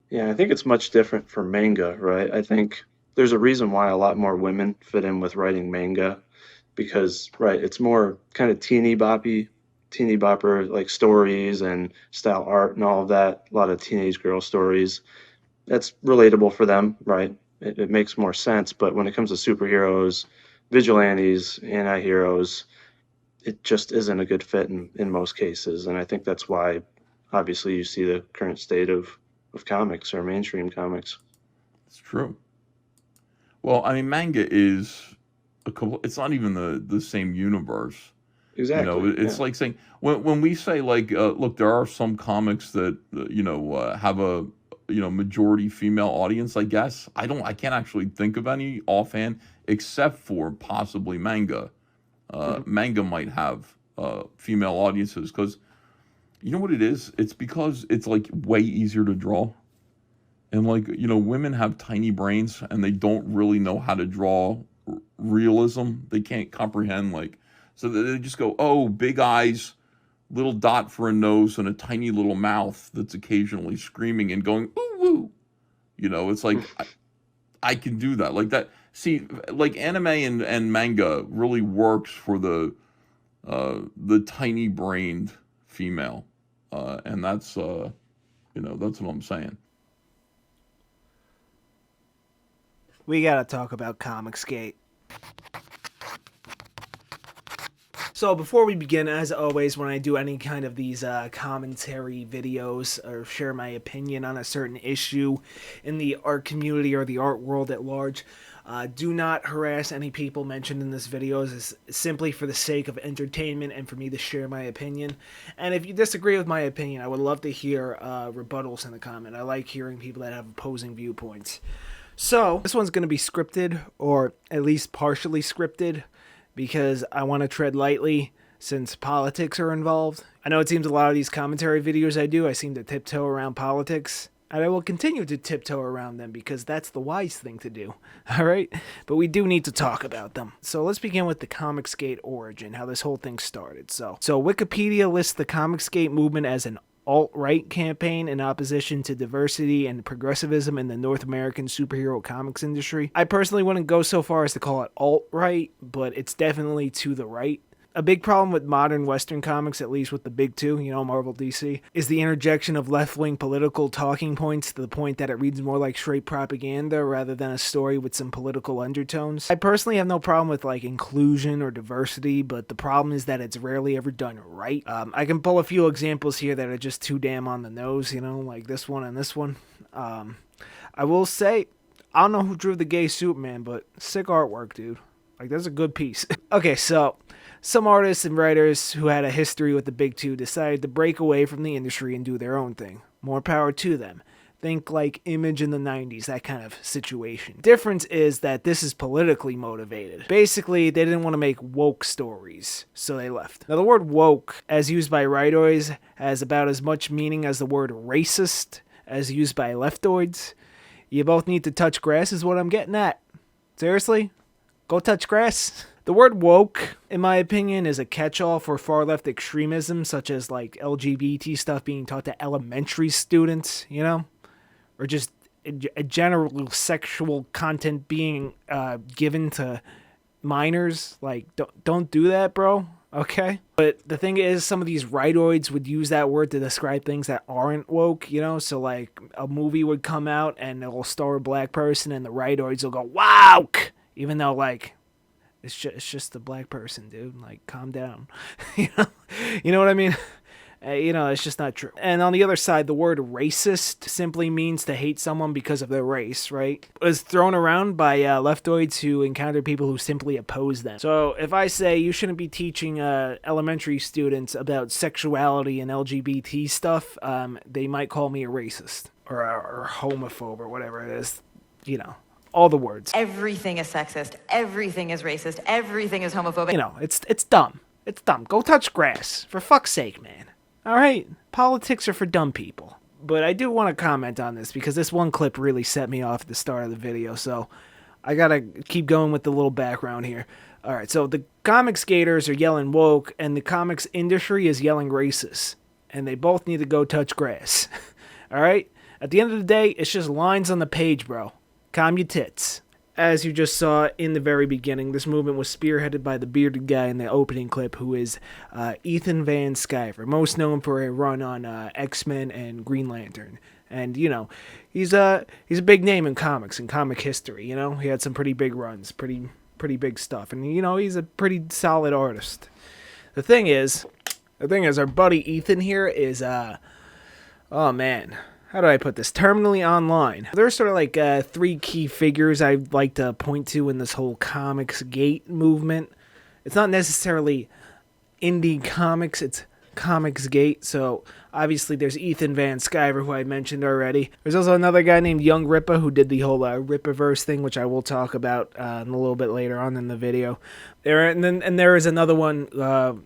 Yeah, I think it's much different for manga, right? I think there's a reason why a lot more women fit in with writing manga because, right, it's more kind of teeny bopper like stories and style art and all of that. A lot of teenage girl stories. That's relatable for them, right? It makes more sense. But when it comes to superheroes, vigilantes, anti-heroes, it just isn't a good fit in most cases. And I think that's why, obviously, you see the current state of comics or mainstream comics. It's true. Well, I mean, manga is it's not even the same universe. You know, Exactly. it's Yeah. like saying when we say like, look, there are some comics that have a majority female audience. I guess I can't actually think of any offhand, except for possibly manga. Mhm. Manga might have female audiences because you know what it is. It's because it's like way easier to draw, and like women have tiny brains and they don't really know how to draw realism. They can't comprehend like so they just go, oh, big eyes, little dot for a nose, and a tiny little mouth that's occasionally screaming and going ooh woo. It's like I can do that like that. See, like anime and manga really works for the tiny brained female, and that's what I'm saying. We gotta talk about Comicsgate. So before we begin, as always, when I do any kind of these commentary videos or share my opinion on a certain issue in the art community or the art world at large, do not harass any people mentioned in this video. This is simply for the sake of entertainment and for me to share my opinion. And if you disagree with my opinion, I would love to hear rebuttals in the comment. I like hearing people that have opposing viewpoints. So, this one's going to be scripted, or at least partially scripted, because I want to tread lightly since politics are involved. I know it seems a lot of these commentary videos I do, I seem to tiptoe around politics. And I will continue to tiptoe around them because that's the wise thing to do. Alright? But we do need to talk about them. So let's begin with the Comicsgate origin, how this whole thing started. So Wikipedia lists the Comicsgate movement as an alt-right campaign in opposition to diversity and progressivism in the North American superhero comics industry. I personally wouldn't go so far as to call it alt-right, but it's definitely to the right. A big problem with modern Western comics, at least with the big two, Marvel, DC, is the interjection of left-wing political talking points to the point that it reads more like straight propaganda rather than a story with some political undertones. I personally have no problem with like inclusion or diversity, but the problem is that it's rarely ever done right. I can pull a few examples here that are just too damn on the nose, like this one and this one. I will say, I don't know who drew the gay Superman, but sick artwork, dude. Like, that's a good piece. Okay, so some artists and writers who had a history with the big two decided to break away from the industry and do their own thing. More power to them. Think like Image in the 90s, that kind of situation. Difference is that this is politically motivated. Basically, they didn't want to make woke stories, so they left. Now, the word woke, as used by rightoids, has about as much meaning as the word racist, as used by leftoids. You both need to touch grass is what I'm getting at. Seriously? Go touch grass. The word woke, in my opinion, is a catch-all for far-left extremism, such as like LGBT stuff being taught to elementary students, or just a general sexual content being given to minors. Like, don't do that, bro. Okay? But the thing is, some of these rightoids would use that word to describe things that aren't woke, So, like, a movie would come out and it'll star a black person and the rightoids will go, wow! Even though, like, it's just a black person, dude. Like, calm down. you know what I mean? It's just not true. And on the other side, the word racist simply means to hate someone because of their race, right? It was thrown around by leftoids who encounter people who simply oppose them. So if I say you shouldn't be teaching elementary students about sexuality and LGBT stuff, they might call me a racist or homophobe or whatever it is, all the words. Everything is sexist. Everything is racist. Everything is homophobic. It's dumb. It's dumb. Go touch grass. For fuck's sake, man. Alright? Politics are for dumb people. But I do want to comment on this because this one clip really set me off at the start of the video, so I gotta keep going with the little background here. Alright, so the Comicsgaters are yelling woke, and the comics industry is yelling racist. And they both need to go touch grass. Alright? At the end of the day, it's just lines on the page, bro. Calm your tits. As you just saw in the very beginning, this movement was spearheaded by the bearded guy in the opening clip, who is Ethan Van Sciver, most known for a run on X-Men and Green Lantern. And, you know, he's a big name in comics and comic history, you know? He had some pretty big runs, pretty big stuff. And, you know, he's a pretty solid artist. The thing is, our buddy Ethan here is, oh man, how do I put this? Terminally online. There's sort of like 3 key figures I'd like to point to in this whole ComicsGate movement. It's not necessarily indie comics, it's ComicsGate. So obviously there's Ethan Van Sciver, who I mentioned already. There's also another guy named Young Rippa, who did the whole RippaVerse thing, which I will talk about a little bit later on in the video. There is another one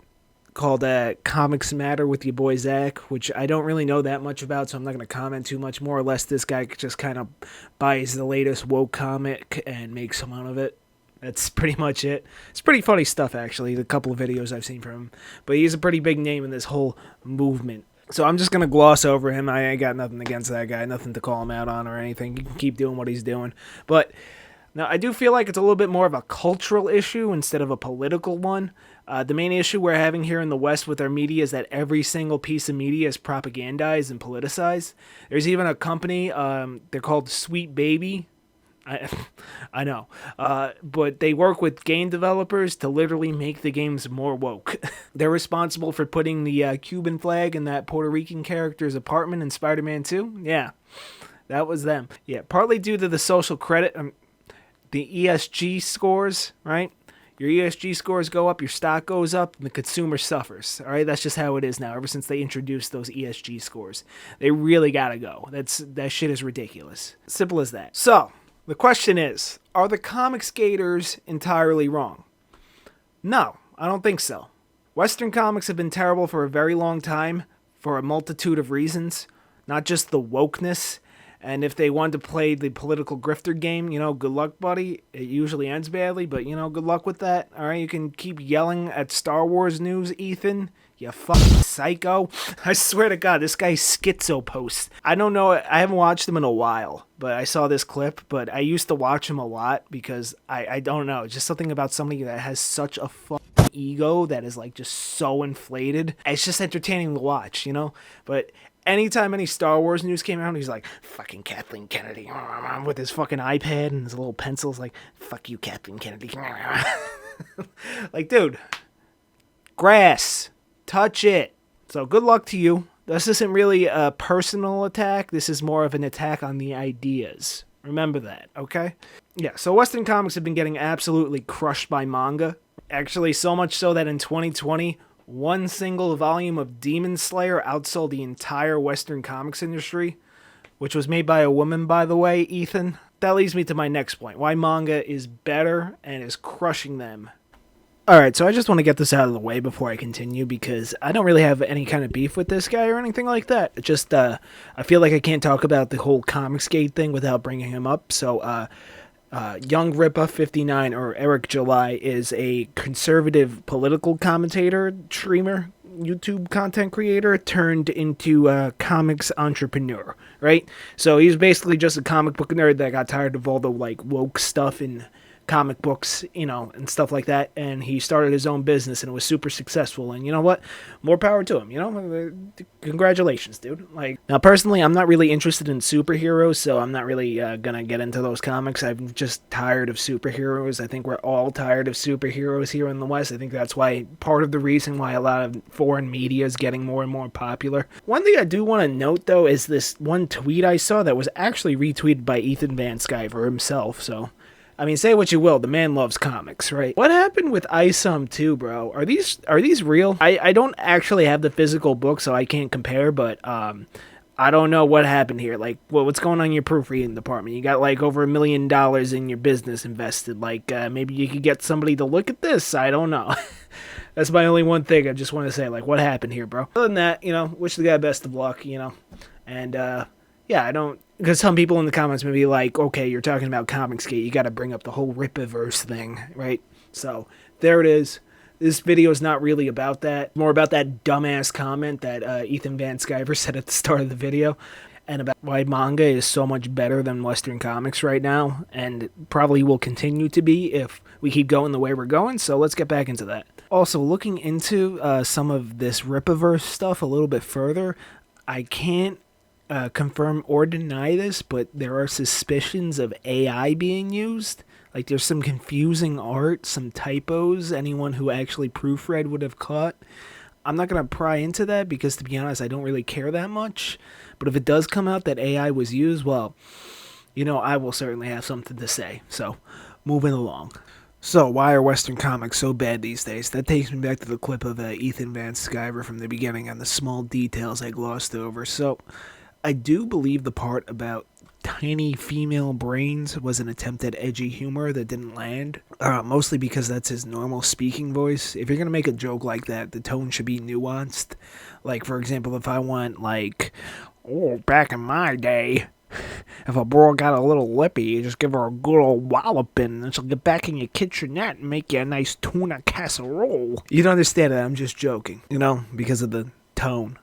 called Comics Matter with your boy Zack, which I don't really know that much about, so I'm not going to comment too much. More or less, this guy just kind of buys the latest woke comic and makes some out of it. That's pretty much it. It's pretty funny stuff, actually, the couple of videos I've seen from him. But he's a pretty big name in this whole movement. So I'm just going to gloss over him. I ain't got nothing against that guy, nothing to call him out on or anything. He can keep doing what he's doing. But now, I do feel like it's a little bit more of a cultural issue instead of a political one. The main issue we're having here in the West with our media is that every single piece of media is propagandized and politicized. There's even a company, they're called Sweet Baby. I know. But they work with game developers to literally make the games more woke. They're responsible for putting the Cuban flag in that Puerto Rican character's apartment in Spider-Man 2. Yeah, that was them. Yeah, partly due to the social credit, the ESG scores, right? Your ESG scores go up, your stock goes up, and the consumer suffers. All right, that's just how it is now. Ever since they introduced those ESG scores, they really gotta go. That shit is ridiculous. Simple as that. So the question is, are the Comicsgaters entirely wrong? No, I don't think so. Western comics have been terrible for a very long time for a multitude of reasons, not just the wokeness. And if they wanted to play the political grifter game, you know, good luck, buddy. It usually ends badly, but, you know, good luck with that. All right, you can keep yelling at Star Wars news, Ethan. You fucking psycho. I swear to God, this guy's schizo post. I don't know. I haven't watched him in a while, but I saw this clip. But I used to watch him a lot because I don't know. Just something about somebody that has such a fucking ego that is, like, just so inflated. It's just entertaining to watch, you know? But anytime any Star Wars news came out, he's like, fucking Kathleen Kennedy, with his fucking iPad and his little pencils, like, fuck you, Kathleen Kennedy. Like, dude, grass, touch it. So good luck to you. This isn't really a personal attack. This is more of an attack on the ideas. Remember that, okay? Yeah, so Western comics have been getting absolutely crushed by manga. Actually, so much so that in 2020, one single volume of Demon Slayer outsold the entire Western comics industry, which was made by a woman, by the way, Ethan. That leads me to my next point, why manga is better and is crushing them. Alright, so I just want to get this out of the way before I continue, because I don't really have any kind of beef with this guy or anything like that. It just, I feel like I can't talk about the whole ComicsGate thing without bringing him up, so, Young Rippa 59 or Eric July is a conservative political commentator, streamer, YouTube content creator turned into a comics entrepreneur, right? So he's basically just a comic book nerd that got tired of all the like woke stuff in comic books, you know, and stuff like that, and he started his own business and it was super successful, and you know what, more power to him, you know, congratulations, dude. Like, now personally, I'm not really interested in superheroes, so I'm not really gonna get into those comics. I'm just tired of superheroes. I think we're all tired of superheroes here in the West. I think that's why, part of the reason why a lot of foreign media is getting more and more popular. One thing I do want to note, though, is this one tweet I saw that was actually retweeted by Ethan Van Sciver himself, so I mean, say what you will, the man loves comics, right? What happened with ISOM 2, bro? Are these real? I don't actually have the physical book, so I can't compare, but I don't know what happened here. Like, what's going on in your proofreading department? You got like over $1 million in your business invested. Like, maybe you could get somebody to look at this. I don't know. That's my only one thing I just want to say. Like, what happened here, bro? Other than that, you know, wish the guy best of luck, you know. And, yeah, I don't, because some people in the comments may be like, okay, you're talking about ComicsGate, you got to bring up the whole RippaVerse thing, right? So, there it is. This video is not really about that. More about that dumbass comment that Ethan Van Sciver said at the start of the video. and about why manga is so much better than Western comics right now, and probably will continue to be if we keep going the way we're going, so let's get back into that. Also, looking into some of this RippaVerse stuff a little bit further, I can't confirm or deny this, but there are suspicions of AI being used. Like, there's some confusing art, some typos anyone who actually proofread would have caught. I'm not going to pry into that because, to be honest, I don't really care that much. But if it does come out that AI was used, well, I will certainly have something to say. So, moving along. So, why are Western comics so bad these days? That takes me back to the clip of Ethan Van Sciver from the beginning and the small details I glossed over. So, I do believe the part about tiny female brains was an attempt at edgy humor that didn't land, mostly because that's his normal speaking voice. If you're going to make a joke like that, the tone should be nuanced. Like, for example, if I went like, oh, back in my day, if a girl got a little lippy, you just give her a good old walloping, and she'll get back in your kitchenette and make you a nice tuna casserole. You'd understand that I'm just joking, because of the tone.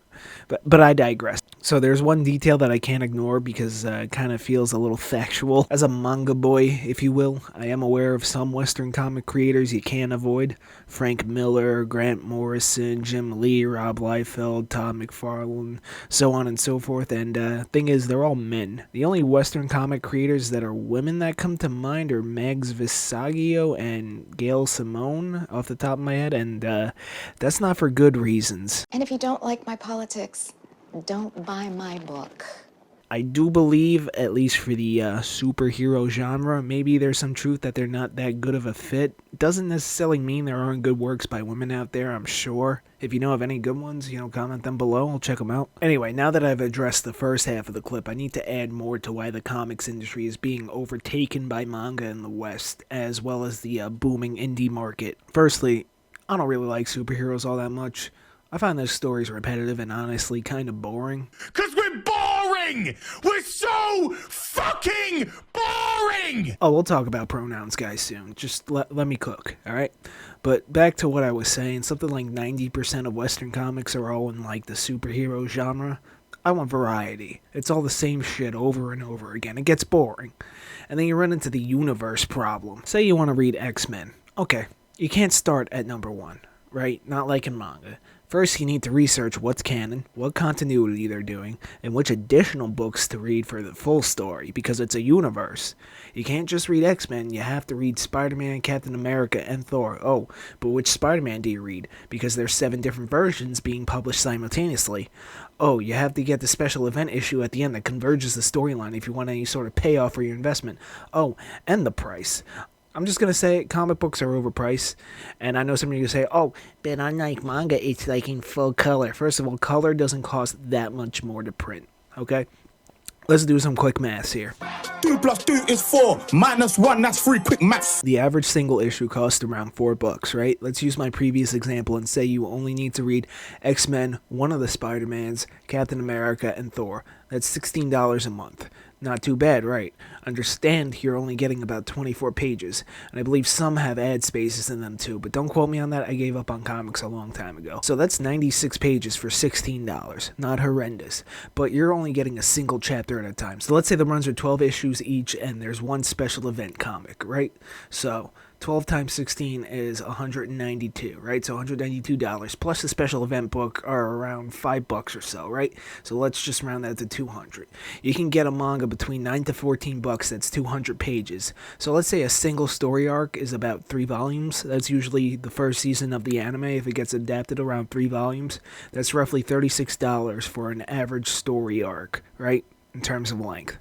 But I digress. So there's one detail that I can't ignore because it kind of feels a little factual. As a manga boy, if you will, I am aware of some Western comic creators you can't avoid. Frank Miller, Grant Morrison, Jim Lee, Rob Liefeld, Todd McFarlane, so on and so forth. And thing is, they're all men. The only Western comic creators that are women that come to mind are Mags Visaggio and Gail Simone off the top of my head. And that's not for good reasons. And if you don't like my politics, don't buy my book. I do believe, at least for the superhero genre, maybe there's some truth that they're not that good of a fit. Doesn't necessarily mean there aren't good works by women out there, I'm sure. If you know of any good ones, comment them below. I'll check them out. Anyway, now that I've addressed the first half of the clip, I need to add more to why the comics industry is being overtaken by manga in the West, as well as the booming indie market. Firstly, I don't really like superheroes all that much. I find those stories repetitive and honestly kind of boring. 'Cause we're boring! We're so fucking boring! Oh, we'll talk about pronouns, guys, soon. Just let me cook, alright? But back to what I was saying, something like 90% of Western comics are all in, like, the superhero genre. I want variety. It's all the same shit over and over again. It gets boring. And then you run into the universe problem. Say you want to read X-Men. Okay, you can't start at number 1, right? Not like in manga. First, you need to research what's canon, what continuity they're doing, and which additional books to read for the full story, because it's a universe. You can't just read X-Men, you have to read Spider-Man, Captain America, and Thor. Oh, but which Spider-Man do you read? Because there's 7 different versions being published simultaneously. Oh, you have to get the special event issue at the end that converges the storyline if you want any sort of payoff for your investment. Oh, and the price. I'm just going to say comic books are overpriced, and I know some of you say, oh, but unlike manga, it's like in full color. First of all, color doesn't cost that much more to print, okay? Let's do some quick maths here. 2 + 2 is 4, -1, that's 3, quick maths. The average single issue costs around $4, right? Let's use my previous example and say you only need to read X-Men, one of the Spider-Mans, Captain America, and Thor. That's $16 a month. Not too bad, right? Understand you're only getting about 24 pages, and I believe some have ad spaces in them too, but don't quote me on that, I gave up on comics a long time ago. So that's 96 pages for $16. Not horrendous, but you're only getting a single chapter at a time. So let's say the runs are 12 issues each, and there's one special event comic, right? So 12 times 16 is 192, right? So $192 plus the special event book are around $5 or so, right? So let's just round that to 200. You can get a manga between 9 to 14 bucks that's 200 pages. So let's say a single story arc is about 3 volumes. That's usually the first season of the anime if it gets adapted around 3 volumes. That's roughly $36 for an average story arc, right? In terms of length.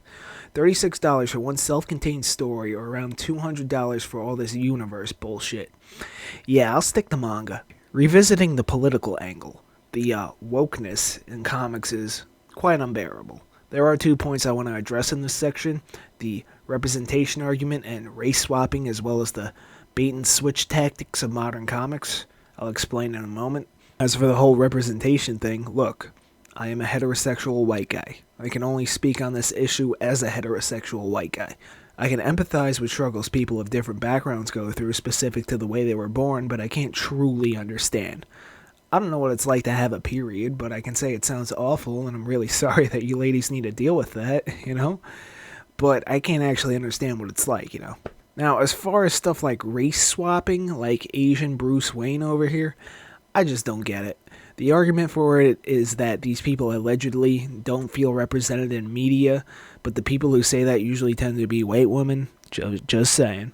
$36 for one self-contained story, or around $200 for all this universe bullshit. Yeah, I'll stick to manga. Revisiting the political angle, the wokeness in comics is quite unbearable. There are 2 points I want to address in this section, the representation argument and race swapping, as well as the bait and switch tactics of modern comics. I'll explain in a moment. As for the whole representation thing, look, I am a heterosexual white guy. I can only speak on this issue as a heterosexual white guy. I can empathize with struggles people of different backgrounds go through specific to the way they were born, but I can't truly understand. I don't know what it's like to have a period, but I can say it sounds awful, and I'm really sorry that you ladies need to deal with that, you know? But I can't actually understand what it's like, you know? Now, as far as stuff like race swapping, like Asian Bruce Wayne over here, I just don't get it. The argument for it is that these people allegedly don't feel represented in media, but the people who say that usually tend to be white women. Just saying.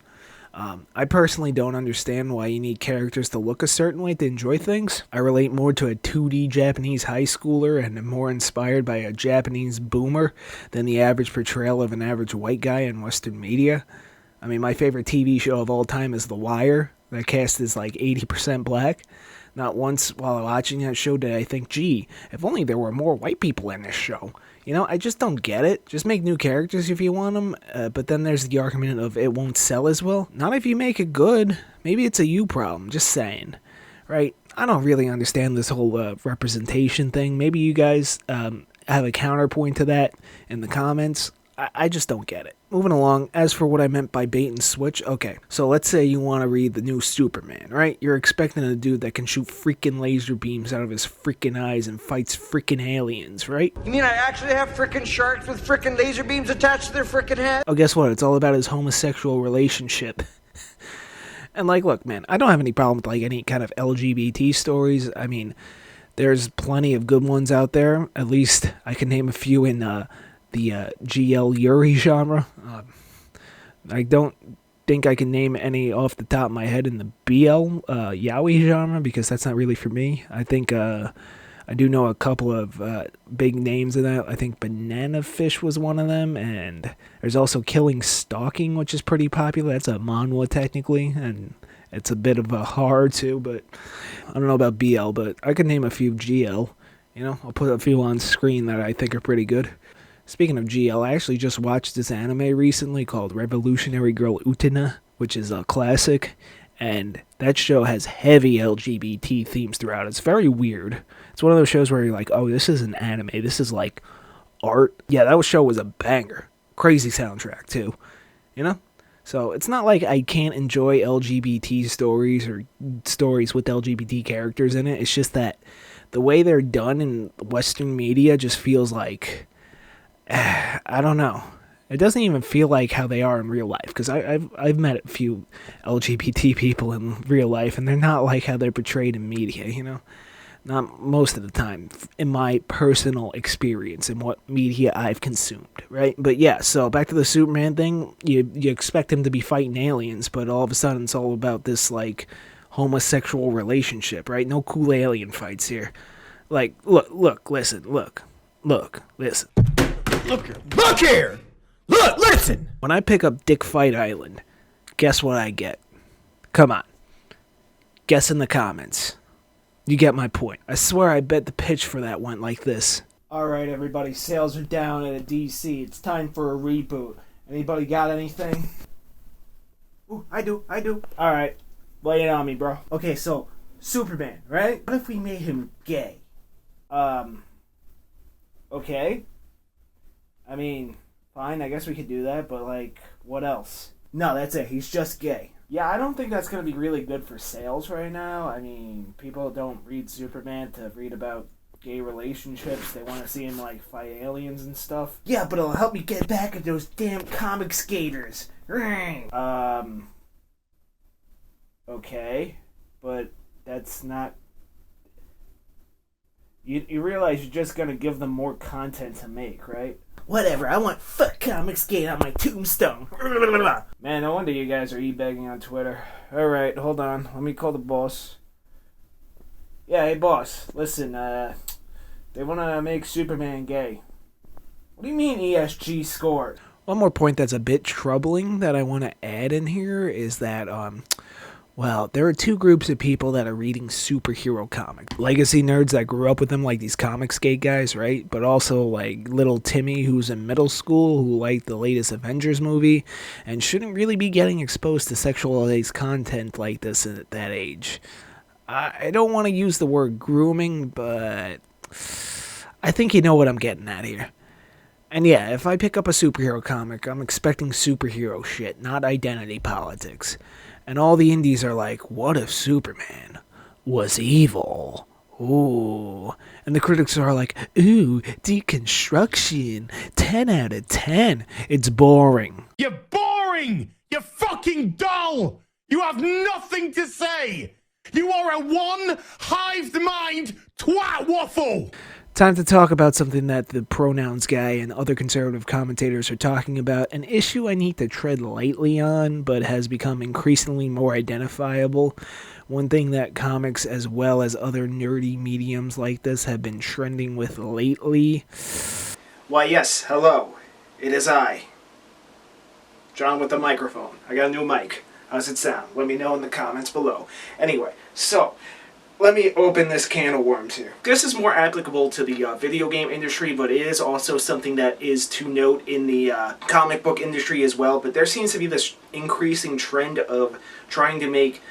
I personally don't understand why you need characters to look a certain way to enjoy things. I relate more to a 2D Japanese high schooler and am more inspired by a Japanese boomer than the average portrayal of an average white guy in Western media. I mean, my favorite TV show of all time is The Wire. That cast is like 80% black. Not once while watching that show did I think, gee, if only there were more white people in this show. You know, I just don't get it. Just make new characters if you want them, but then there's the argument of it won't sell as well. Not if you make it good. Maybe it's a you problem, just saying. Right? I don't really understand this whole representation thing. Maybe you guys have a counterpoint to that in the comments. I just don't get it. Moving along, as for what I meant by bait and switch, okay, so let's say you want to read the new Superman, right? You're expecting a dude that can shoot freaking laser beams out of his freaking eyes and fights freaking aliens, right? You mean I actually have freaking sharks with freaking laser beams attached to their freaking head? Oh, guess what? It's all about his homosexual relationship. And like, look, man, I don't have any problem with like any kind of LGBT stories. I mean, there's plenty of good ones out there. At least I can name a few in the GL Yuri genre. I don't think I can name any off the top of my head in the BL yaoi genre because that's not really for me. I think I do know a couple of big names in that. I think Banana Fish was one of them, and there's also Killing Stalking, which is pretty popular. That's a manhwa technically, and it's a bit of a horror too, but I don't know about BL, but I can name a few GL. You know, I'll put a few on screen that I think are pretty good. Speaking of GL, I actually just watched this anime recently called Revolutionary Girl Utena, which is a classic, and that show has heavy LGBT themes throughout. It's very weird. It's one of those shows where you're like, oh, this is an anime. This is like art. Yeah, that show was a banger. Crazy soundtrack, too. You know? So it's not like I can't enjoy LGBT stories or stories with LGBT characters in it. It's just that the way they're done in Western media just feels like... I don't know. It doesn't even feel like how they are in real life, because I've met a few LGBT people in real life, and they're not like how they're portrayed in media, you know? Not most of the time, in my personal experience and what media I've consumed, right? But yeah, so back to the Superman thing, you expect him to be fighting aliens, but all of a sudden it's all about this, like, homosexual relationship, right? No cool alien fights here. Like, look, listen. Look here! Look, listen! When I pick up Dick Fight Island, guess what I get? Come on. Guess in the comments. You get my point. I swear I bet the pitch for that went like this. Alright everybody, sales are down at a DC. It's time for a reboot. Anybody got anything? Ooh, I do. Alright, lay it on me, bro. Okay, so, Superman, right? What if we made him gay? Okay. I mean, fine, I guess we could do that, but, like, what else? No, that's it. He's just gay. Yeah, I don't think that's going to be really good for sales right now. I mean, people don't read Superman to read about gay relationships. They want to see him, like, fight aliens and stuff. Yeah, but it'll help me get back at those damn Comicsgaters. Okay, but that's not... You realize you're just going to give them more content to make, right? Whatever, I want fuck Comicsgate on my tombstone. Man, no wonder you guys are e-begging on Twitter. Alright, hold on. Let me call the boss. Yeah, hey boss, listen, they want to make Superman gay. What do you mean ESG scored? One more point that's a bit troubling that I want to add in here is that, well, there are two groups of people that are reading superhero comics. Legacy nerds that grew up with them, like these Comicsgate guys, right? But also, like, little Timmy, who's in middle school, who liked the latest Avengers movie, and shouldn't really be getting exposed to sexualized content like this at that age. I don't want to use the word grooming, but I think you know what I'm getting at here. And yeah, if I pick up a superhero comic, I'm expecting superhero shit, not identity politics. And all the indies are like, what if Superman was evil? Ooh. And the critics are like, ooh, deconstruction, 10 out of 10. It's boring. You're boring! You're fucking dull! You have nothing to say! You are a one-hived mind twat waffle! Time to talk about something that the pronouns guy and other conservative commentators are talking about, an issue I need to tread lightly on, but has become increasingly more identifiable. One thing that comics, as well as other nerdy mediums like this, have been trending with lately. Why, yes, hello. It is I, John with the microphone. I got a new mic. How's it sound? Let me know in the comments below. Anyway, so let me open this can of worms here. This is more applicable to the video game industry, but it is also something that is to note in the comic book industry as well. But there seems to be this increasing trend of trying to make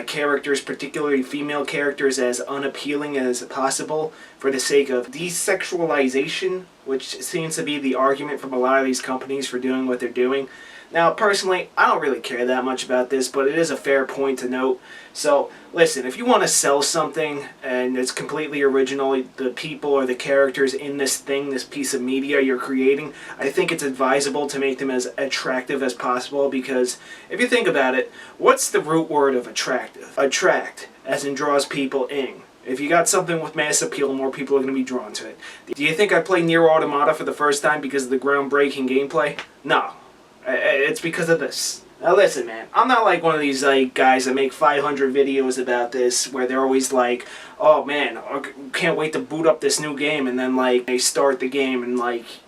characters, particularly female characters, as unappealing as possible for the sake of desexualization, which seems to be the argument from a lot of these companies for doing what they're doing. Now, personally, I don't really care that much about this, but it is a fair point to note. So, listen, if you want to sell something and it's completely original, the people or the characters in this thing, this piece of media you're creating, I think it's advisable to make them as attractive as possible, because if you think about it, what's the root word of attractive? Attract, as in draws people in. If you got something with mass appeal, more people are going to be drawn to it. Do you think I played Nier Automata for the first time because of the groundbreaking gameplay? No. It's because of this. Now listen, man, I'm not like one of these guys that make 500 videos about this where they're always like, oh man, I can't wait to boot up this new game, and then they start the game and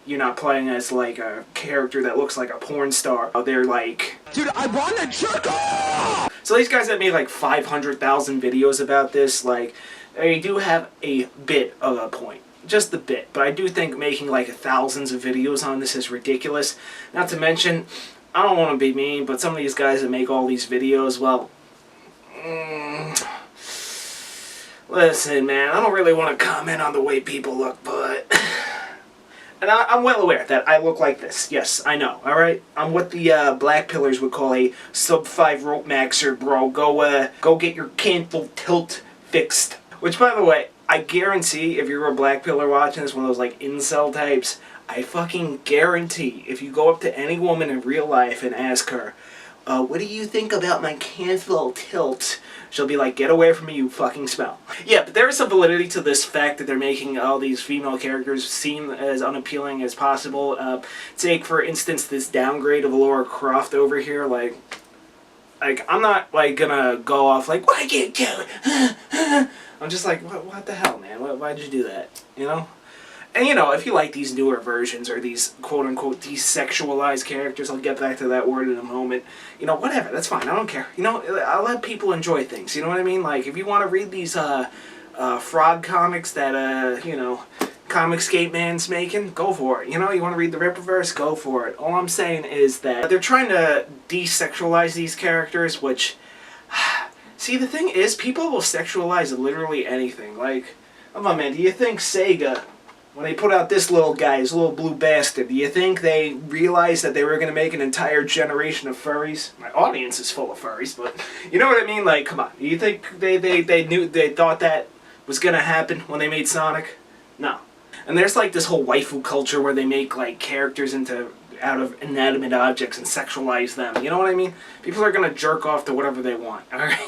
you're not playing as a character that looks like a porn star. They're like, Dude, I wanna jerk off! So these guys that made 500,000 videos about this, they do have a bit of a point. Just a bit, but I do think making thousands of videos on this is ridiculous. Not to mention, I don't want to be mean, but some of these guys that make all these videos, well, listen, man, I don't really want to comment on the way people look, but and I'm well aware that I look like this. Yes, I know. All right, I'm what the Black Pillars would call a sub-5 rope maxer, bro. Go get your canful tilt fixed. Which, by the way, I guarantee if you're a Black Pillar watching this, one of those incel types, I fucking guarantee if you go up to any woman in real life and ask her, what do you think about my canful tilt? She'll be like, get away from me, you fucking smell. Yeah, but there is some validity to this fact that they're making all these female characters seem as unappealing as possible. Take, for instance, this downgrade of Laura Croft over here, I'm not gonna go off why'd you do it? I'm just like, what the hell, man? Why'd you do that? You know? And if you like these newer versions or these quote-unquote desexualized characters, I'll get back to that word in a moment. Whatever, that's fine. I don't care. I'll let people enjoy things. You know what I mean? If you want to read these frog comics that ComicsGate man's making, go for it. You want to read the RippaVerse, go for it. All I'm saying is that they're trying to desexualize these characters, which, see, the thing is, people will sexualize literally anything. Come on, man, do you think Sega, when they put out this little guy, this little blue bastard, do you think they realized that they were going to make an entire generation of furries? My audience is full of furries, but you know what I mean? Come on, do you think they thought that was going to happen when they made Sonic? No. And there's this whole waifu culture where they make characters out of inanimate objects and sexualize them. You know what I mean? People are gonna jerk off to whatever they want, alright?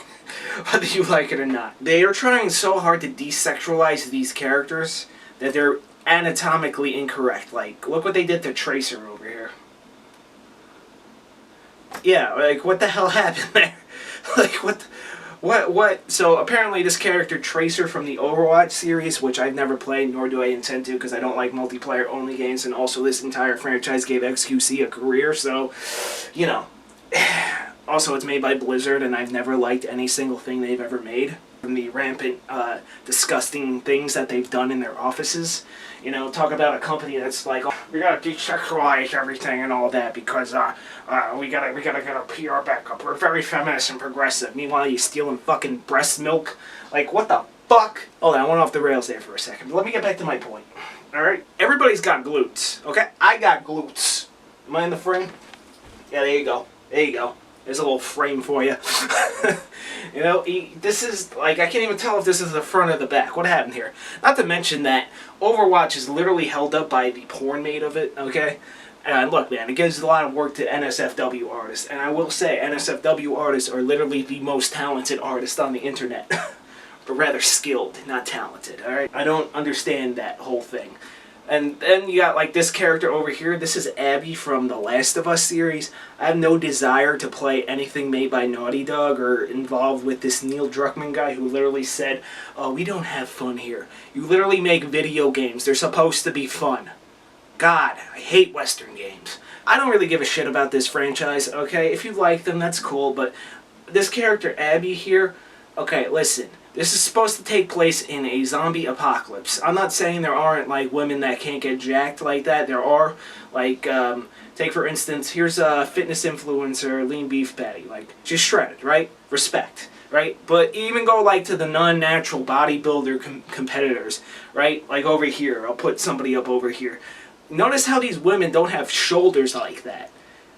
Whether you like it or not. They are trying so hard to desexualize these characters that they're anatomically incorrect. Look what they did to Tracer over here. Yeah, what the hell happened there? What? So apparently this character Tracer from the Overwatch series, which I've never played, nor do I intend to, because I don't like multiplayer-only games, and also this entire franchise gave XQC a career, so, Also, it's made by Blizzard, and I've never liked any single thing they've ever made. From the rampant, disgusting things that they've done in their offices. Talk about a company that's oh, we gotta desexualize everything and all that because we gotta get a PR backup. We're very feminist and progressive. Meanwhile, you stealing fucking breast milk. What the fuck? Oh, I went off the rails there for a second. But let me get back to my point. All right, everybody's got glutes. Okay, I got glutes. Am I in the frame? Yeah, there you go. There you go. There's a little frame for you. You know, this is, like, I can't even tell if this is the front or the back. What happened here? Not to mention that Overwatch is literally held up by the porn made of it, okay? And look, man, it gives a lot of work to NSFW artists. And I will say, NSFW artists are literally the most talented artists on the internet. But rather skilled, not talented, alright? I don't understand that whole thing. And then you got, like, this character over here. This is Abby from the Last of Us series. I have no desire to play anything made by Naughty Dog or involved with this Neil Druckmann guy who literally said, oh, we don't have fun here. You literally make video games. They're supposed to be fun. God, I hate Western games. I don't really give a shit about this franchise, okay? If you like them, that's cool, but this character, Abby here, okay, listen. This is supposed to take place in a zombie apocalypse. I'm not saying there aren't, like, women that can't get jacked like that. There are. Like, take for instance, here's a fitness influencer, Lean Beef Patty. Like, she's shredded, right? Respect, right? But even go, like, to the non-natural bodybuilder competitors, right? Like, over here. I'll put somebody up over here. Notice how these women don't have shoulders like that.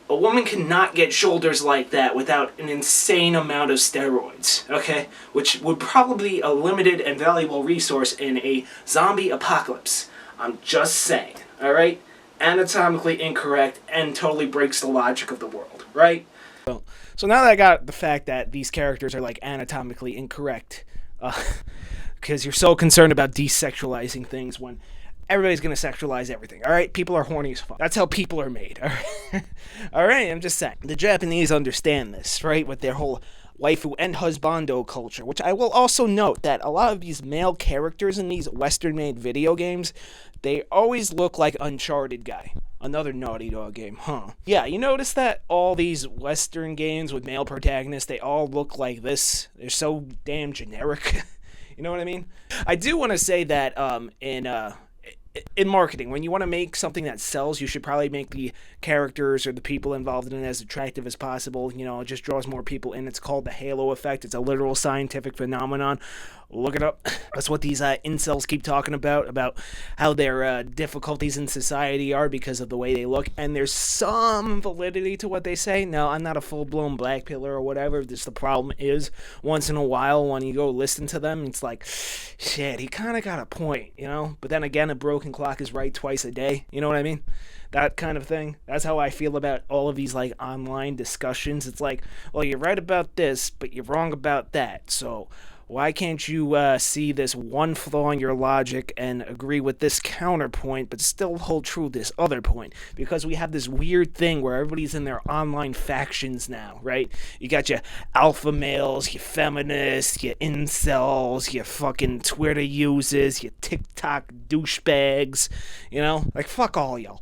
A woman cannot get shoulders like that without an insane amount of steroids, okay? Which would probably be a limited and valuable resource in a zombie apocalypse. I'm just saying, alright? Anatomically incorrect and totally breaks the logic of the world, right? So now that I got the fact that these characters are, like, anatomically incorrect, because you're so concerned about desexualizing things when everybody's going to sexualize everything, alright? People are horny as fuck. That's how people are made, alright? Alright, I'm just saying. The Japanese understand this, right? With their whole waifu and husbando culture, which I will also note that a lot of these male characters in these Western-made video games, they always look like Uncharted guy. Another Naughty Dog game, huh? Yeah, you notice that all these Western games with male protagonists, they all look like this? They're so damn generic. You know what I mean? I do want to say that in marketing, when you want to make something that sells, you should probably make the characters or the people involved in it as attractive as possible. You know, it just draws more people in. It's called the halo effect. It's a literal scientific phenomenon. Look it up. That's what these incels keep talking about how their difficulties in society are because of the way they look. And there's some validity to what they say. No, I'm not a full-blown black pillar or whatever. Just the problem is, once in a while, when you go listen to them, it's like, shit, he kind of got a point, you know? But then again, a broken clock is right twice a day. You know what I mean? That kind of thing. That's how I feel about all of these, like, online discussions. It's like, well, you're right about this, but you're wrong about that. So why can't you see this one flaw in your logic and agree with this counterpoint, but still hold true to this other point? Because we have this weird thing where everybody's in their online factions now, right? You got your alpha males, your feminists, your incels, your fucking Twitter users, your TikTok douchebags, you know? Like, fuck all y'all.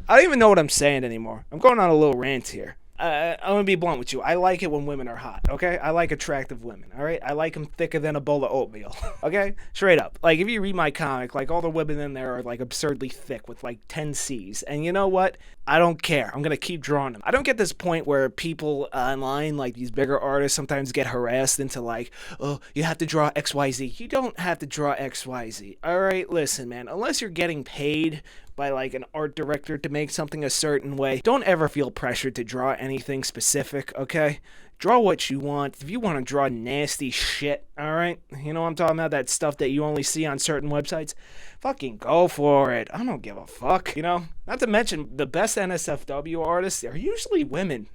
I don't even know what I'm saying anymore. I'm going on a little rant here. I'm gonna be blunt with you. I like it when women are hot, okay? I like attractive women, alright? I like them thicker than a bowl of oatmeal, okay? Straight up. Like, if you read my comic, like, all the women in there are, like, absurdly thick with, like, 10 C's. And you know what? I don't care. I'm gonna keep drawing them. I don't get this point where people online, like, these bigger artists sometimes get harassed into, like, oh, you have to draw XYZ. You don't have to draw XYZ, alright? Listen, man, unless you're getting paid by, like, an art director to make something a certain way, don't ever feel pressured to draw anything specific, okay? Draw what you want. If you want to draw nasty shit, alright? You know what I'm talking about? That stuff that you only see on certain websites? Fucking go for it. I don't give a fuck, you know? Not to mention, the best NSFW artists are usually women.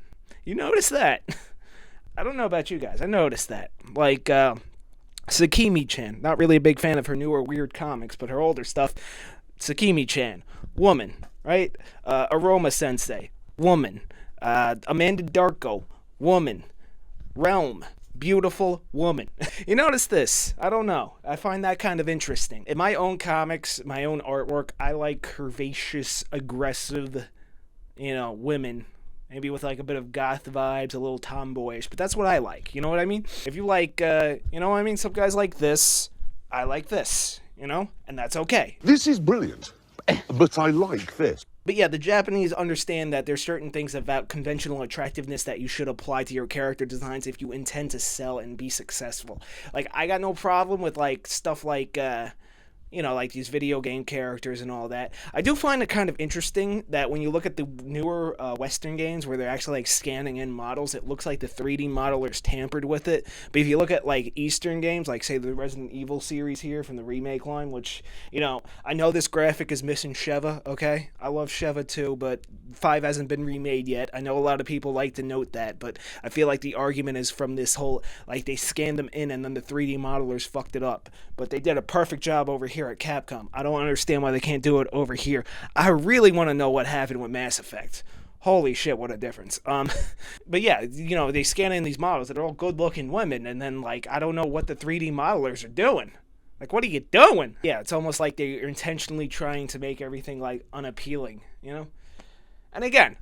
You notice that? I don't know about you guys. I noticed that. Like, Sakimi-chan. Not really a big fan of her newer weird comics, but her older stuff. Sakimi-chan, woman, right? Aroma Sensei, woman. Amanda Darko, woman. Realm, beautiful woman. You notice this? I don't know. I find that kind of interesting. In my own comics, my own artwork, I like curvaceous, aggressive, you know, women. Maybe with, like, a bit of goth vibes, a little tomboyish, but that's what I like. You know what I mean? If you like, you know what I mean? Some guys like this. I like this. You know? And that's okay. This is brilliant, but I like this. But yeah, the Japanese understand that there's certain things about conventional attractiveness that you should apply to your character designs if you intend to sell and be successful. Like, I got no problem with, like, stuff like, like these video game characters and all that. I do find it kind of interesting that when you look at the newer Western games where they're actually like scanning in models, it looks like the 3D modelers tampered with it. But if you look at like Eastern games, like say the Resident Evil series here from the remake line, which, I know this graphic is missing Sheva, okay? I love Sheva too, but 5 hasn't been remade yet. I know a lot of people like to note that, but I feel like the argument is from this whole, like they scanned them in and then the 3D modelers fucked it up. But they did a perfect job over here at Capcom. I don't understand why they can't do it over here. I really want to know what happened with Mass Effect. Holy shit, what a difference. But yeah, they scan in these models that are all good-looking women, and then, like, I don't know what the 3D modelers are doing. Like, what are you doing? Yeah, it's almost like they're intentionally trying to make everything, like, unappealing, And again,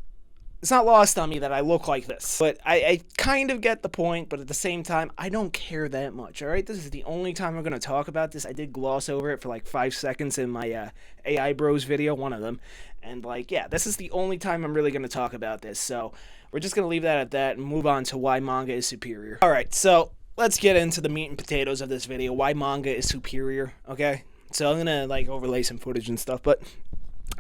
it's not lost on me that I look like this, but I kind of get the point, but at the same time, I don't care that much, all right? This is the only time I'm going to talk about this. I did gloss over it for like 5 seconds in my AI Bros video, one of them, and like, yeah, this is the only time I'm really going to talk about this, so we're just going to leave that at that and move on to why manga is superior. All right, so let's get into the meat and potatoes of this video, why manga is superior, okay? So I'm going to like overlay some footage and stuff, but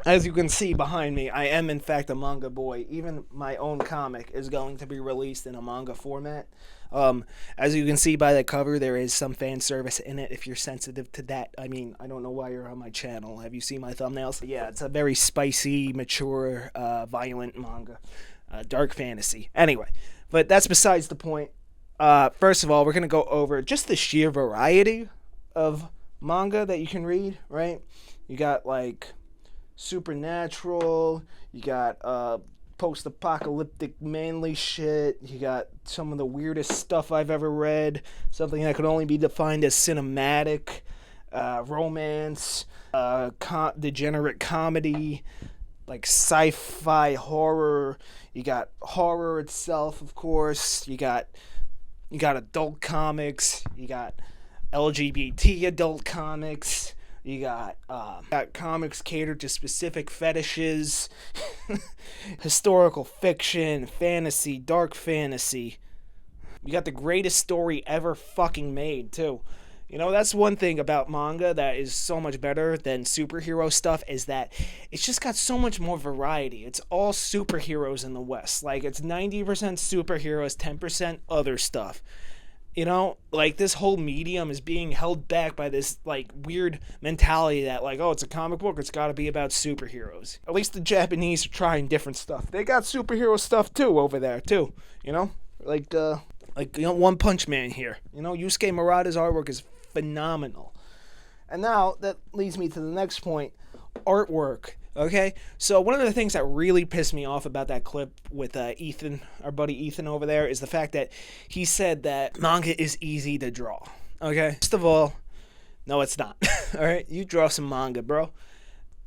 as you can see behind me, I am in fact a manga boy. Even my own comic is going to be released in a manga format. As you can see by the cover, there is some fan service in it if you're sensitive to that. I mean, I don't know why you're on my channel. Have you seen my thumbnails? But yeah, it's a very spicy, mature, violent manga. Dark fantasy. Anyway, but that's besides the point. First of all, we're going to go over just the sheer variety of manga that you can read, right? You got like supernatural, you got post-apocalyptic manly shit, you got some of the weirdest stuff I've ever read, something that could only be defined as cinematic, romance, degenerate comedy, like sci-fi horror, you got horror itself, of course, you got adult comics, you got LGBT adult comics, you got comics catered to specific fetishes, historical fiction, fantasy, dark fantasy. You got the greatest story ever fucking made, too. That's one thing about manga that is so much better than superhero stuff, is that it's just got so much more variety. It's all superheroes in the West. Like, it's 90% superheroes, 10% other stuff. Like this whole medium is being held back by this like weird mentality that like, oh, it's a comic book, it's got to be about superheroes. At least the Japanese are trying different stuff. They got superhero stuff too over there too. Like One Punch Man here. Yusuke Murata's artwork is phenomenal. And now that leads me to the next point, artwork. Okay, so one of the things that really pissed me off about that clip with Ethan, our buddy Ethan over there, is the fact that he said that manga is easy to draw. Okay, first of all, no, it's not. All right, you draw some manga, bro.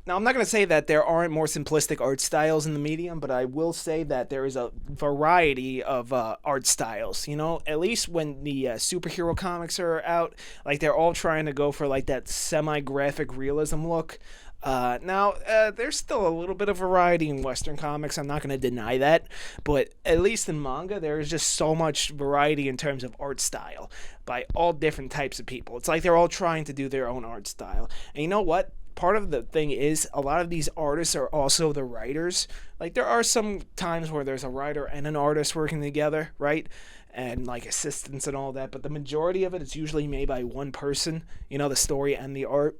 Now, I'm not going to say that there aren't more simplistic art styles in the medium, but I will say that there is a variety of art styles. At least when the superhero comics are out, like they're all trying to go for like that semi-graphic realism look. Now, there's still a little bit of variety in Western comics. I'm not going to deny that. But at least in manga, there is just so much variety in terms of art style by all different types of people. It's like they're all trying to do their own art style. And you know what? Part of the thing is a lot of these artists are also the writers. Like there are some times where there's a writer and an artist working together, right? And like assistants and all that. But the majority of it is usually made by one person, the story and the art.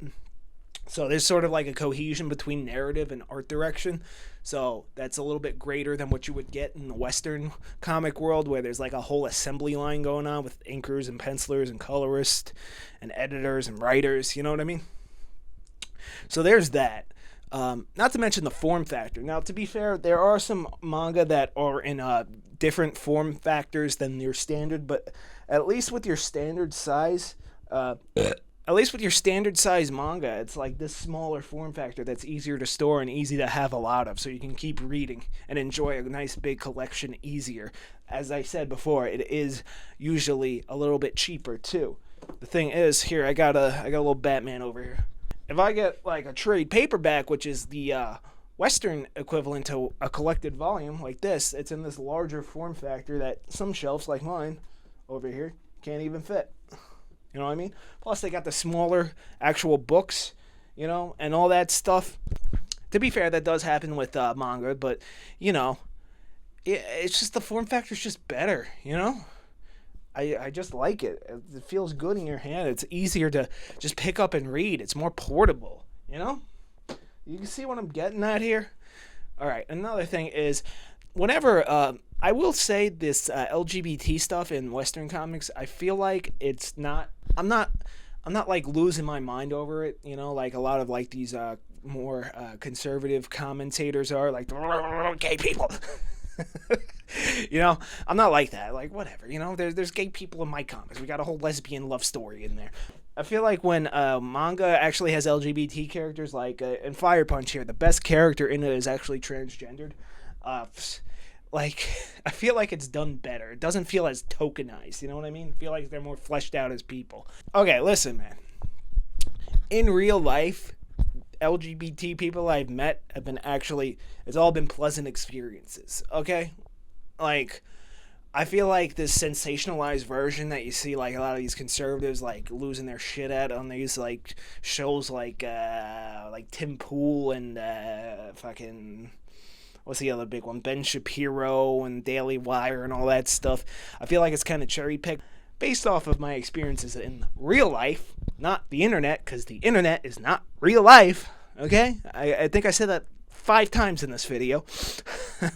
So there's sort of like a cohesion between narrative and art direction. So that's a little bit greater than what you would get in the Western comic world, where there's like a whole assembly line going on with inkers and pencilers and colorists and editors and writers. You know what I mean? So there's that. Not to mention the form factor. Now, to be fair, there are some manga that are in different form factors than your standard, but at least with your standard size... At least with your standard size manga, it's like this smaller form factor that's easier to store and easy to have a lot of, so you can keep reading and enjoy a nice big collection easier. As I said before, it is usually a little bit cheaper too. The thing is, here I got a little Batman over here. If I get like a trade paperback, which is the Western equivalent to a collected volume like this, it's in this larger form factor that some shelves like mine over here can't even fit. You know what I mean? Plus, they got the smaller actual books, you know, and all that stuff. To be fair, that does happen with manga, but, you know, it's just the form factor's just better, you know? I just like it. It feels good in your hand. It's easier to just pick up and read. It's more portable, you know? You can see what I'm getting at here? All right, another thing is, whenever, I will say this LGBT stuff in Western comics, I feel like it's not, I'm not like losing my mind over it, you know, like a lot of like these more conservative commentators are, like, gay people. You know, I'm not like that. Like, whatever, you know, there's gay people in my comics. We got a whole lesbian love story in there. I feel like when manga actually has LGBT characters, like in Fire Punch here, the best character in it is actually transgendered. Like, I feel like it's done better. It doesn't feel as tokenized, you know what I mean? I feel like they're more fleshed out as people. Okay, listen, man. In real life, LGBT people I've met have been actually, it's all been pleasant experiences, okay? Like, I feel like this sensationalized version that you see, like, a lot of these conservatives, like, losing their shit at on these, like, shows like Tim Pool and fucking, what's the other big one? Ben Shapiro and Daily Wire and all that stuff. I feel like it's kind of cherry-picked based off of my experiences in real life, not the internet, because the internet is not real life, okay? I think I said that 5 times in this video,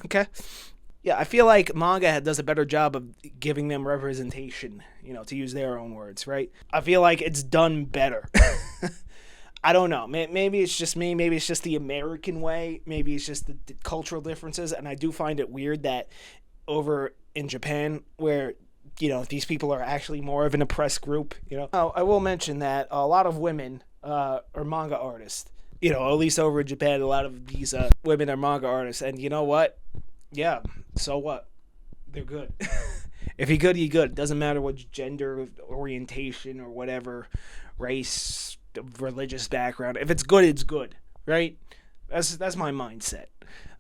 okay? Yeah, I feel like manga does a better job of giving them representation, you know, to use their own words, right? I feel like it's done better. I don't know. Maybe it's just me. Maybe it's just the American way. Maybe it's just the cultural differences. And I do find it weird that over in Japan, where, you know, these people are actually more of an oppressed group, you know. Oh, I will mention that a lot of women are manga artists. You know, at least over in Japan, a lot of these women are manga artists. And you know what? Yeah, so what? They're good. If you're good, you're good. Doesn't matter what gender, orientation, or whatever, race, religious background. If it's good, it's good, right? That's my mindset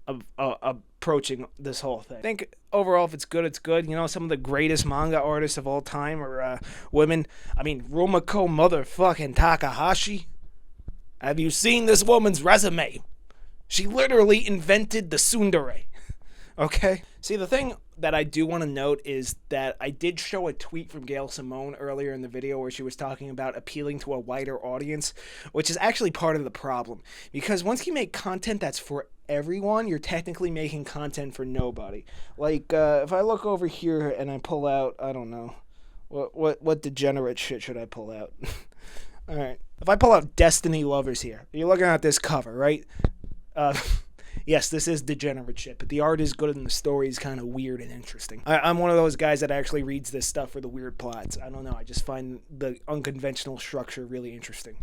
of approaching this whole thing. I think overall, if it's good, it's good. You know, some of the greatest manga artists of all time are women. I mean, Rumiko motherfucking Takahashi. Have you seen this woman's resume? She literally invented the tsundere. Okay? See, the thing that I do want to note is that I did show a tweet from Gail Simone earlier in the video where she was talking about appealing to a wider audience, which is actually part of the problem. Because once you make content that's for everyone, you're technically making content for nobody. Like, if I look over here and I pull out, I don't know, what degenerate shit should I pull out? Alright. If I pull out Destiny Lovers here, you're looking at this cover, right? Yes, this is degenerate shit, but the art is good and the story is kind of weird and interesting. I'm one of those guys that actually reads this stuff for the weird plots. I don't know, I just find the unconventional structure really interesting.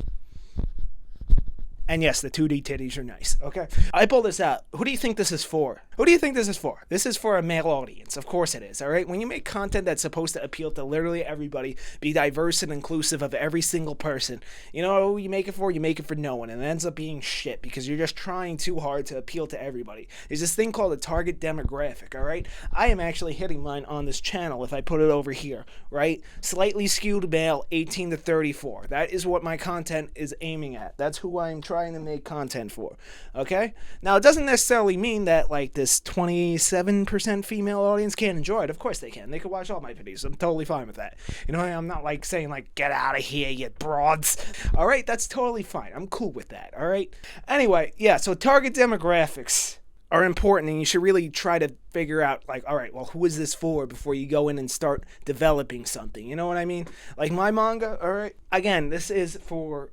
And yes, the 2D titties are nice, okay? I pulled this out. Who do you think this is for? Who do you think this is for? This is for a male audience. Of course it is, all right? When you make content that's supposed to appeal to literally everybody, be diverse and inclusive of every single person, you know who you make it for? You make it for no one, and it ends up being shit because you're just trying too hard to appeal to everybody. There's this thing called a target demographic, all right? I am actually hitting mine on this channel if I put it over here, right? Slightly skewed male, 18 to 34. That is what my content is aiming at. That's who I'm trying to make content for, okay? Now, it doesn't necessarily mean that, like, this 27% female audience can't enjoy it. Of course they can. They can watch all my videos. I'm totally fine with that. You know, I'm not, like, saying, like, get out of here, you broads. All right? That's totally fine. I'm cool with that, all right? Anyway, yeah, so target demographics are important, and you should really try to figure out, like, all right, well, who is this for before you go in and start developing something, you know what I mean? Like my manga, all right, again, this is for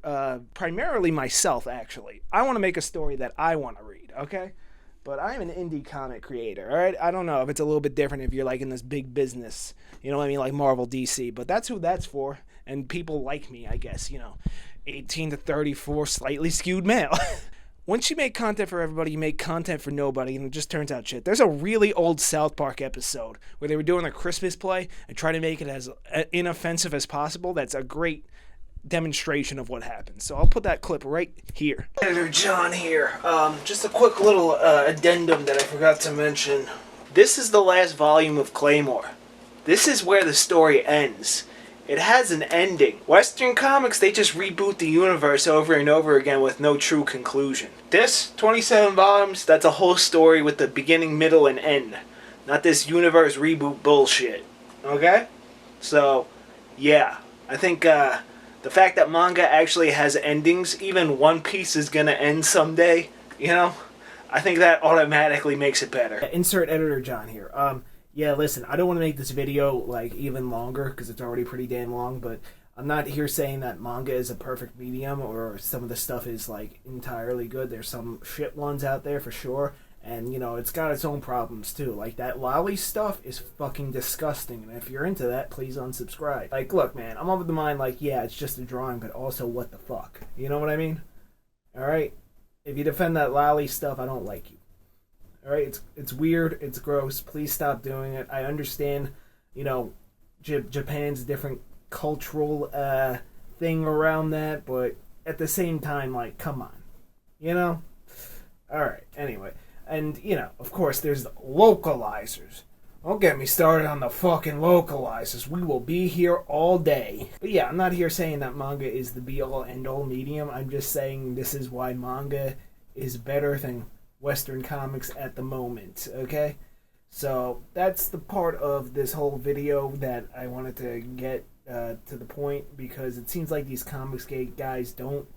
primarily myself, actually. I want to make a story that I want to read, okay? But I'm an indie comic creator, all right? I don't know if it's a little bit different if you're, like, in this big business, you know what I mean, like Marvel, DC, but that's who that's for, and people like me, I guess, you know, 18 to 34, slightly skewed male. Once you make content for everybody, you make content for nobody, and it just turns out shit. There's a really old South Park episode where they were doing a Christmas play and trying to make it as inoffensive as possible. That's a great demonstration of what happens. So I'll put that clip right here. Editor John here. Just a quick little addendum that I forgot to mention. This is the last volume of Claymore. This is where the story ends. It has an ending. Western comics, they just reboot the universe over and over again with no true conclusion. This, 27 volumes, that's a whole story with the beginning, middle, and end. Not this universe reboot bullshit. Okay? So, yeah. I think the fact that manga actually has endings, even One Piece is gonna end someday, you know? I think that automatically makes it better. Insert Editor John here. Yeah, listen, I don't want to make this video, like, even longer, because it's already pretty damn long, but I'm not here saying that manga is a perfect medium, or some of the stuff is, like, entirely good. There's some shit ones out there, for sure, and, you know, it's got its own problems, too. Like, that lolly stuff is fucking disgusting, and if you're into that, please unsubscribe. Like, look, man, I'm of the mind, like, yeah, it's just a drawing, but also, what the fuck? You know what I mean? Alright? If you defend that lolly stuff, I don't like you. Alright, it's weird, it's gross, please stop doing it. I understand, you know, Japan's different cultural thing around that, but at the same time, like, come on. You know? Alright, anyway. And, you know, of course, there's the localizers. Don't get me started on the fucking localizers. We will be here all day. But yeah, I'm not here saying that manga is the be-all, end-all medium. I'm just saying this is why manga is better than Western comics at the moment, okay? So that's the part of this whole video that I wanted to get to the point, because it seems like these Comicsgate guys don't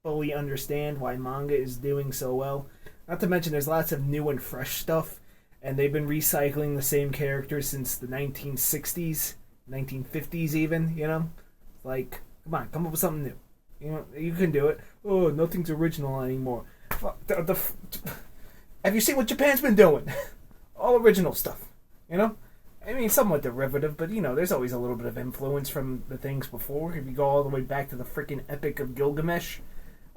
fully understand why manga is doing so well. Not to mention there's lots of new and fresh stuff, and they've been recycling the same characters since the 1960s, 1950s even, you know? Like, come on, come up with something new. You know, you can do it. Oh, nothing's original anymore. Have you seen what Japan's been doing? All original stuff, you know? I mean, somewhat derivative, but, you know, there's always a little bit of influence from the things before. If you go all the way back to the freaking Epic of Gilgamesh.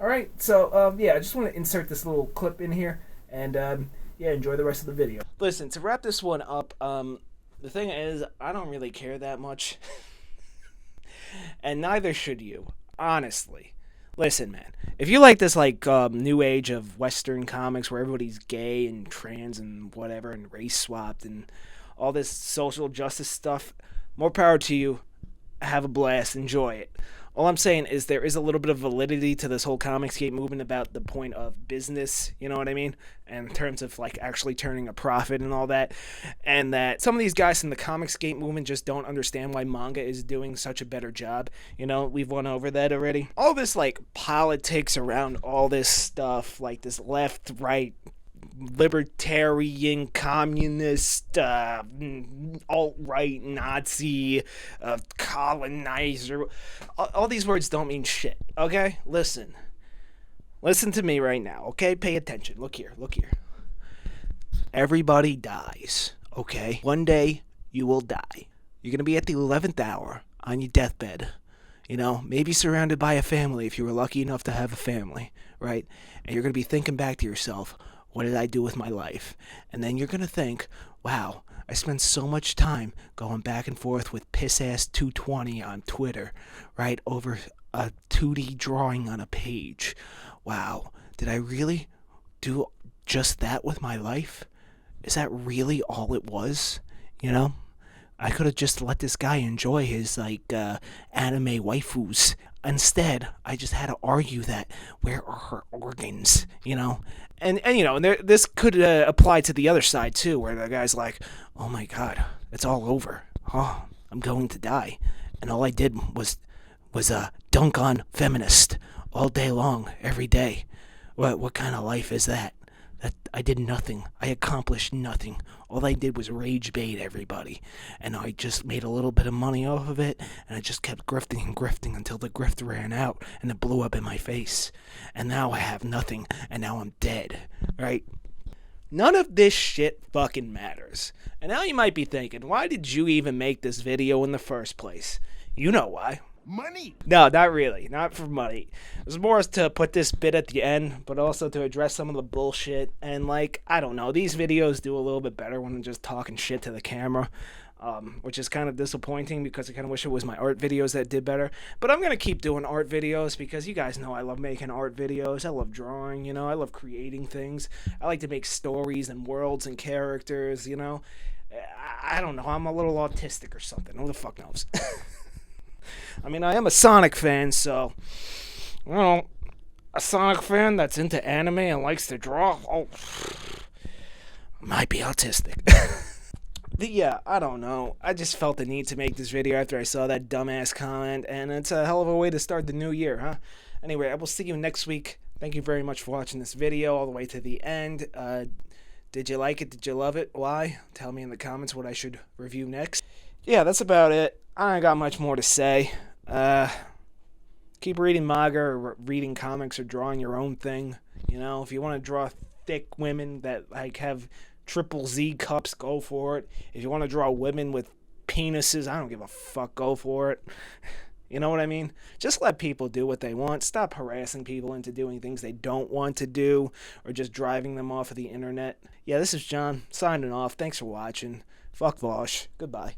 Alright, so, yeah, I just want to insert this little clip in here, and, yeah, enjoy the rest of the video. Listen, to wrap this one up, the thing is, I don't really care that much. And neither should you, honestly. Listen, man, if you like this, like, new age of Western comics where everybody's gay and trans and whatever and race swapped and all this social justice stuff, more power to you. Have a blast. Enjoy it. All I'm saying is there is a little bit of validity to this whole Comicsgate movement about the point of business, you know what I mean? And in terms of, like, actually turning a profit and all that. And that some of these guys in the Comicsgate movement just don't understand why manga is doing such a better job. You know, we've went over that already. All this, like, politics around all this stuff, like this left, right, libertarian, communist, alt-right, Nazi, colonizer. All these words don't mean shit, okay? Listen. Listen to me right now, okay? Pay attention. Look here, look here. Everybody dies, okay? One day, you will die. You're gonna be at the 11th hour on your deathbed. You know, maybe surrounded by a family if you were lucky enough to have a family, right? And you're gonna be thinking back to yourself, what did I do with my life? And then you're going to think, wow, I spent so much time going back and forth with piss-ass 220 on Twitter, right, over a 2D drawing on a page. Wow, did I really do just that with my life? Is that really all it was? You know? I could have just let this guy enjoy his, like, anime waifus. Instead, I just had to argue that, where are her organs, you know? And you know, and this could apply to the other side, too, where the guy's like, oh my god, it's all over. Oh, I'm going to die. And all I did was dunk on feminist all day long, every day. What kind of life is that? That I did nothing. I accomplished nothing. All I did was rage bait everybody. And I just made a little bit of money off of it, and I just kept grifting and grifting until the grift ran out, and it blew up in my face. And now I have nothing, and now I'm dead. Right? None of this shit fucking matters. And now you might be thinking, why did you even make this video in the first place? You know why. Money! No, not really. Not for money. It was more to put this bit at the end, but also to address some of the bullshit. And, like, I don't know, these videos do a little bit better when I'm just talking shit to the camera, which is kind of disappointing because I kind of wish it was my art videos that did better. But I'm going to keep doing art videos because you guys know I love making art videos. I love drawing, you know. I love creating things. I like to make stories and worlds and characters, you know. I don't know. I'm a little autistic or something. Who the fuck knows? I mean, I am a Sonic fan, so, you know, a Sonic fan that's into anime and likes to draw, oh, might be autistic. Yeah, I don't know. I just felt the need to make this video after I saw that dumbass comment, and it's a hell of a way to start the new year, huh? Anyway, I will see you next week. Thank you very much for watching this video all the way to the end. Did you like it? Did you love it? Why? Tell me in the comments what I should review next. Yeah, that's about it. I ain't got much more to say. Keep reading manga or reading comics or drawing your own thing. You know, if you want to draw thick women that like have triple Z cups, go for it. If you want to draw women with penises, I don't give a fuck, go for it. You know what I mean? Just let people do what they want. Stop harassing people into doing things they don't want to do or just driving them off of the internet. Yeah, this is John, signing off. Thanks for watching. Fuck Vosh. Goodbye.